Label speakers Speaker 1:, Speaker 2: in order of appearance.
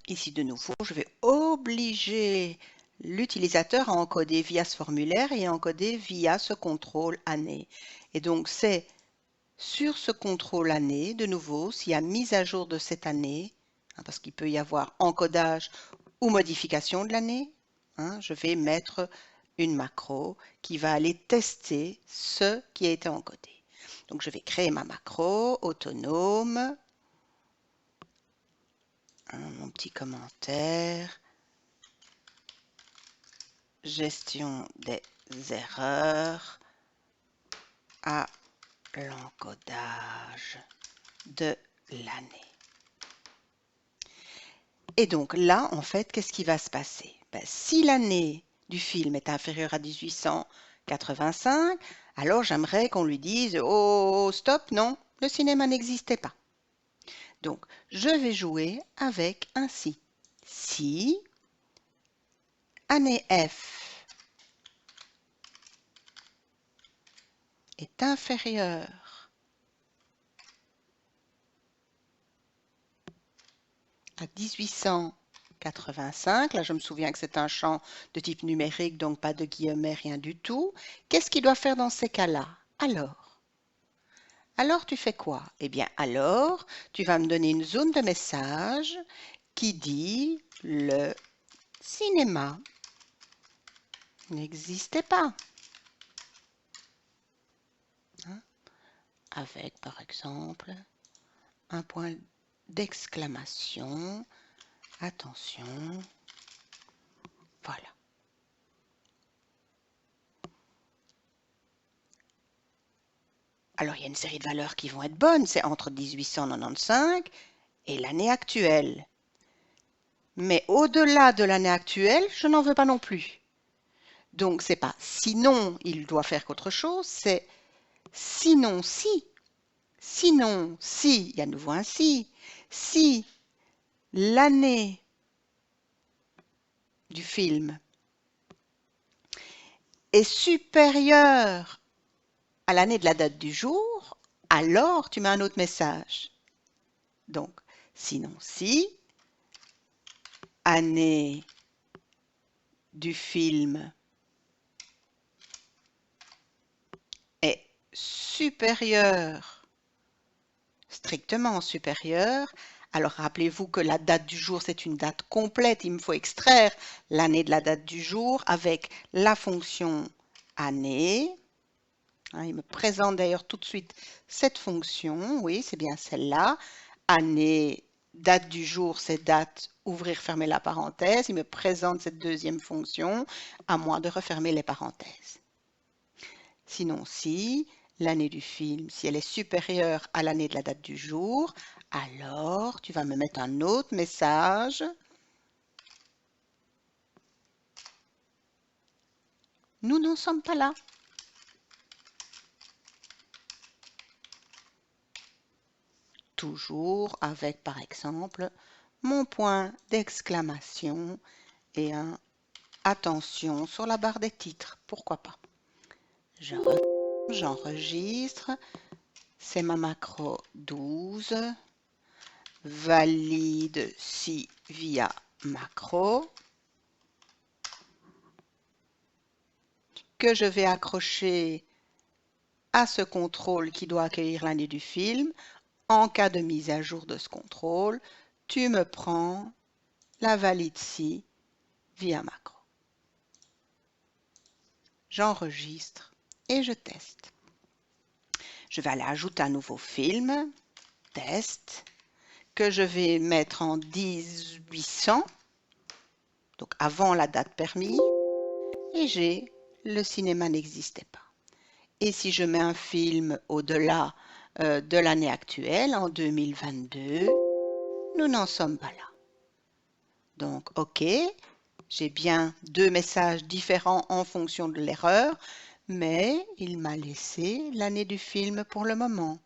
Speaker 1: Ici, de nouveau, je vais obliger l'utilisateur à encoder via ce formulaire et à encoder via ce contrôle année. Et donc, c'est sur ce contrôle année, de nouveau, s'il y a mise à jour de cette année, parce qu'il peut y avoir encodage ou modification de l'année, je vais mettre une macro qui va aller tester ce qui a été encodé. Donc, je vais créer ma macro autonome, mon petit commentaire, gestion des erreurs à l'encodage de l'année. Et donc là, en fait, qu'est-ce qui va se passer? Si l'année du film est inférieure à 1885, alors j'aimerais qu'on lui dise « Oh, stop, non, le cinéma n'existait pas ». Donc, je vais jouer avec un si. Si année F est inférieure à 1885, là je me souviens que c'est un champ de type numérique, donc pas de guillemets, rien du tout. Qu'est-ce qu'il doit faire dans ces cas-là? Alors tu fais quoi? Eh bien alors, tu vas me donner une zone de message qui dit le cinéma n'existait pas. Avec par exemple un point d'exclamation. Attention. Voilà. Alors, il y a une série de valeurs qui vont être bonnes. C'est entre 1895 et l'année actuelle. Mais au-delà de l'année actuelle, je n'en veux pas non plus. Donc, c'est pas sinon il doit faire qu'autre chose, c'est sinon si. Sinon si, il y a de nouveau un si l'année du film est supérieure à l'année de la date du jour, alors tu mets un autre message. Donc, sinon si, année du film est supérieure, strictement supérieure, alors rappelez-vous que la date du jour, c'est une date complète. Il me faut extraire l'année de la date du jour avec la fonction année. Il me présente d'ailleurs tout de suite cette fonction. Oui, c'est bien celle-là. Année, date du jour, c'est date, ouvrir, fermer la parenthèse. Il me présente cette deuxième fonction, à moi de refermer les parenthèses. Sinon, si l'année du film, si elle est supérieure à l'année de la date du jour, alors tu vas me mettre un autre message. Nous n'en sommes pas là. Toujours avec, par exemple, mon point d'exclamation et un attention sur la barre des titres. Pourquoi pas? J'enregistre. C'est ma macro 12. Valide si via macro. Que je vais accrocher à ce contrôle qui doit accueillir l'année du film. En cas de mise à jour de ce contrôle, tu me prends la valide si via macro. J'enregistre et je teste. Je vais aller ajouter un nouveau film, test, que je vais mettre en 1800, donc avant la date permis, et j'ai le cinéma n'existait pas. Et si je mets un film au-delà de l'année actuelle, en 2022, nous n'en sommes pas là. Donc, OK, j'ai bien deux messages différents en fonction de l'erreur, mais il m'a laissé l'année du film pour le moment.